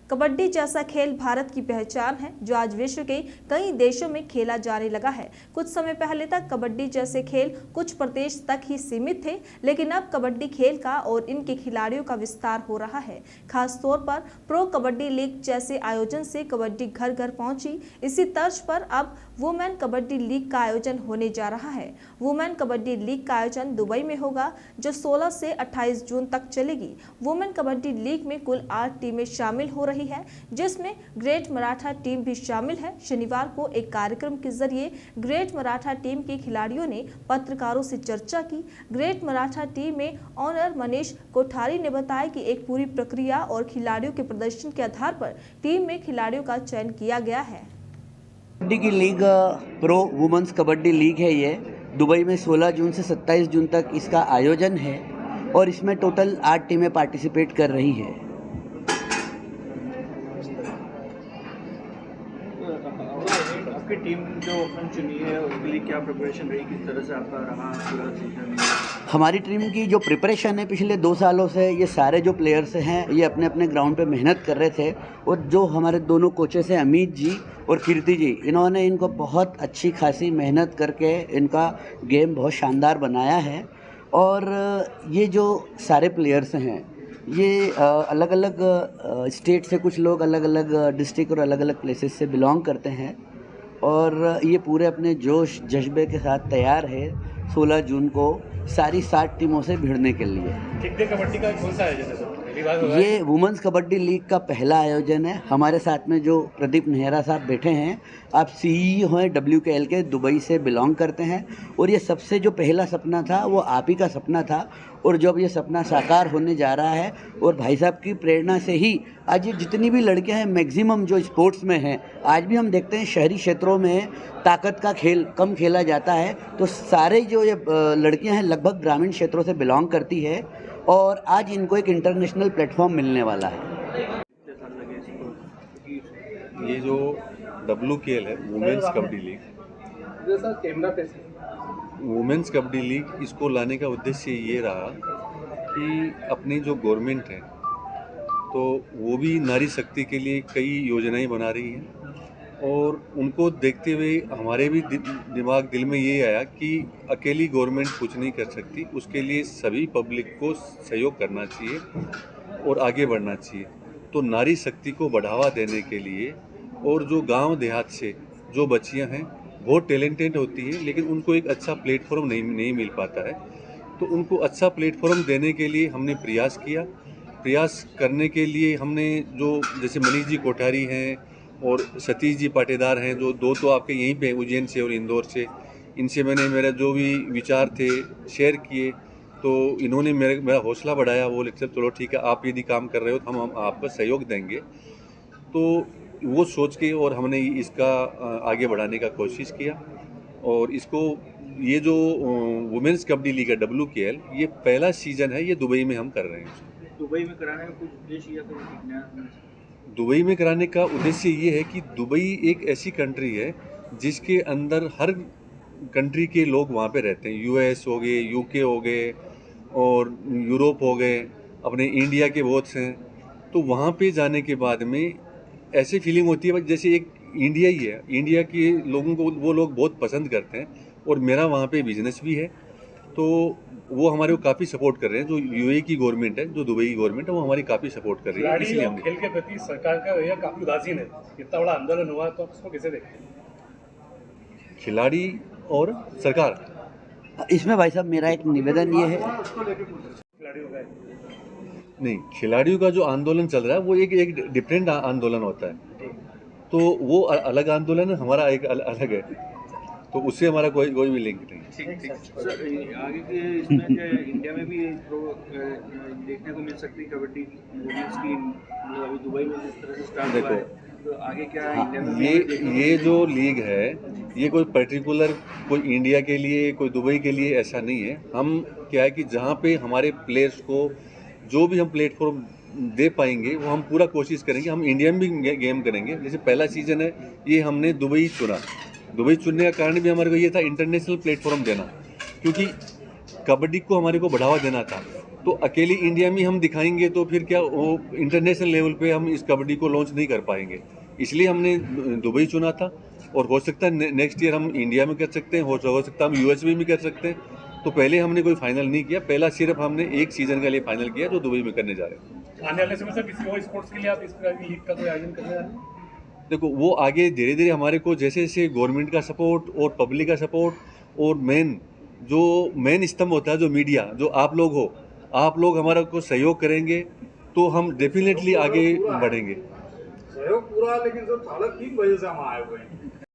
कबड्डी जैसा खेल भारत की पहचान है जो आज विश्व के कई देशों में खेला जाने लगा है। कुछ समय पहले तक कबड्डी जैसे खेल कुछ प्रदेश तक ही सीमित थे, लेकिन अब कबड्डी खेल का और इनके खिलाड़ियों का विस्तार हो रहा है। खास तौर पर प्रो कबड्डी लीग जैसे आयोजन से कबड्डी घर घर पहुंची। इसी तर्ज पर अब वुमेन कबड्डी लीग का आयोजन होने जा रहा है। वुमेन कबड्डी लीग का आयोजन दुबई में होगा, जो 16 से 28 जून तक चलेगी। वुमेन कबड्डी लीग में कुल 8 टीमें शामिल हो रही है, जिसमें ग्रेट मराठा टीम भी शामिल है। शनिवार को एक कार्यक्रम के जरिए ग्रेट मराठा टीम के खिलाड़ियों ने पत्रकारों से चर्चा की। ग्रेट मराठा टीम में ऑनर मनीष कोठारी ने बताया कि एक पूरी प्रक्रिया और खिलाड़ियों के प्रदर्शन के आधार पर टीम में खिलाड़ियों का चयन किया गया है। कबड्डी की league pro women's kabaddi league है। ये दुबई में 16 जून से 27 जून तक इसका आयोजन है और इसमें टोटल 8 टीमें पार्टिसिपेट कर रही है। आपकी टीम जो आपने चुनी है उसके लिए क्या प्रिपरेशन रही, किस तरह से आपका रहा पूरा सीजन? हमारी टीम की जो प्रिपरेशन है पिछले 2 सालों से, ये सारे जो प्लेयर्स हैं ये अपने अपने ग्राउंड पे मेहनत कर रहे थे और जो हमारे दोनों कोचेस हैं अमित जी और कीर्ति जी, इन्होंने इनको बहुत अच्छी खासी मेहनत करके इनका गेम बहुत शानदार बनाया है। और ये जो सारे प्लेयर्स हैं ये अलग अलग स्टेट से, कुछ लोग अलग अलग डिस्ट्रिक्ट और अलग अलग प्लेसेस से बिलोंग करते हैं और ये पूरे अपने जोश जज्बे के साथ तैयार है 16 जून को सारी 7 टीमों से भिड़ने के लिए। कबड्डी का कौन सा आयोजन है? ये वुमेन्स कबड्डी लीग का पहला आयोजन है। हमारे साथ में जो प्रदीप नेहरा साहब बैठे हैं, आप CEO हैं WKL के, दुबई से बिलोंग करते हैं और ये सबसे जो पहला सपना था वो आप ही का सपना था और जब ये सपना साकार होने जा रहा है और भाई साहब की प्रेरणा से ही आज ये जितनी भी लड़कियां हैं मैक्सिमम जो स्पोर्ट्स में हैं, आज भी हम देखते हैं शहरी क्षेत्रों में ताकत का खेल कम खेला जाता है, तो सारे जो ये लड़कियां हैं लगभग ग्रामीण क्षेत्रों से बिलोंग करती है और आज इनको एक इंटरनेशनल प्लेटफॉर्म मिलने वाला है। ये जो WKL है women's kabaddi league, women's kabaddi league, इसको लाने का उद्देश्य ये रहा कि अपनी जो गवर्नमेंट है तो वो भी नारी शक्ति के लिए कई योजनाएं बना रही हैं और उनको देखते हुए हमारे भी दिल में ये आया कि अकेली गवर्नमेंट कुछ नहीं कर सकती, उसके लिए सभी पब्लिक को सहयोग करना चाहिए और आगे बढ़ना चाहिए। तो नारी शक्ति को बढ़ावा देने के लिए और जो गांव देहात से जो बच्चियां हैं बहुत टैलेंटेड होती हैं लेकिन उनको एक अच्छा प्लेटफॉर्म नहीं मिल पाता है, तो उनको अच्छा प्लेटफॉर्म देने के लिए हमने प्रयास करने के लिए हमने जो जैसे मनीष जी कोठारी हैं और सतीश जी पाटेदार हैं, जो दो तो आपके यहीं पे उज्जैन से और इंदौर से, इनसे मैंने मेरा जो भी विचार थे शेयर किए तो इन्होंने मेरा हौसला बढ़ाया। वो लिखते चलो ठीक है, आप यदि काम कर रहे हो तो हम आपको सहयोग देंगे। तो वो सोच के और हमने इसका आगे बढ़ाने का कोशिश किया और इसको ये जो वुमेन्स कबड्डी लीग है WKL, ये पहला सीजन है, ये दुबई में हम कर रहे हैं। दुबई में कराने का कुछ उद्देश्य या फिर दुबई में कराने का उद्देश्य ये है कि दुबई एक ऐसी कंट्री है जिसके अंदर हर कंट्री के लोग वहाँ पे रहते हैं। US हो गए, UK हो गए और यूरोप हो गए, अपने इंडिया के बहुत हैं। तो वहाँ पे जाने के बाद में ऐसी फीलिंग होती है जैसे एक इंडिया ही है। इंडिया के लोगों को वो लोग बहुत पसंद करते हैं और मेरा वहाँ पे बिजनेस भी है, तो वो हमारे को काफ़ी सपोर्ट कर रहे हैं। जो UAE की गवर्नमेंट है, जो दुबई की गवर्नमेंट है, वो हमारी काफ़ी सपोर्ट कर रही है। इसलिए हम खेल के प्रति सरकार का रवैया काफ़ी उदासीन है। इतना बड़ा आंदोलन हुआ तो उसको कैसे देखते हैं? खिलाड़ी और सरकार, इसमें भाई साहब मेरा एक निवेदन ये है, नहीं, खिलाड़ियों का जो आंदोलन चल रहा है वो एक डिफरेंट आंदोलन होता है, तो वो अलग आंदोलन है, हमारा एक अलग है, तो उससे हमारा कोई भी लिंक नहीं। ठीक सर, आगे के इसमें इंडिया में भी देखने को मिल सकती है कबड्डी वुमेन्स की, अभी दुबई में जिस तरह से स्टार्ट हुआ है, तो आगे क्या इंडिया में ये जो लीग है ये कोई पर्टिकुलर कोई इंडिया के लिए कोई दुबई के लिए ऐसा नहीं है। हम क्या है कि जहाँ पे हमारे प्लेयर्स को जो भी हम प्लेटफॉर्म दे पाएंगे वो हम पूरा कोशिश करेंगे। हम इंडिया में भी गेम करेंगे। जैसे पहला सीजन है ये हमने दुबई चुना। दुबई चुनने का कारण भी हमारे को ये था इंटरनेशनल प्लेटफॉर्म देना, क्योंकि कबड्डी को हमारे को बढ़ावा देना था। तो अकेली इंडिया में हम दिखाएंगे तो फिर क्या वो इंटरनेशनल लेवल पे हम इस कबड्डी को लॉन्च नहीं कर पाएंगे। इसलिए हमने दुबई चुना था और हो सकता है नेक्स्ट ईयर हम इंडिया में कर सकते हैं, हो सकता है हम यूएस में भी कर सकते हैं। तो पहले हमने कोई फाइनल नहीं किया, पहला सिर्फ हमने एक सीजन के लिए फाइनल किया जो दुबई में करने जा रहे हैं। आने वाले समय में किसी और स्पोर्ट्स के लिए आप इस प्रकार की लीग का कोई आयोजन करने जा रहे हैं? देखो वो आगे धीरे धीरे हमारे को जैसे जैसे गवर्नमेंट का सपोर्ट और पब्लिक का सपोर्ट और मेन स्तंभ होता है जो मीडिया, जो आप लोग हो, आप लोग हमारा को सहयोग करेंगे तो हम डेफिनेटली आगे बढ़ेंगे। सहयोग पूरा, लेकिन सर हालत 3 बजे से हम आए हुए हैं।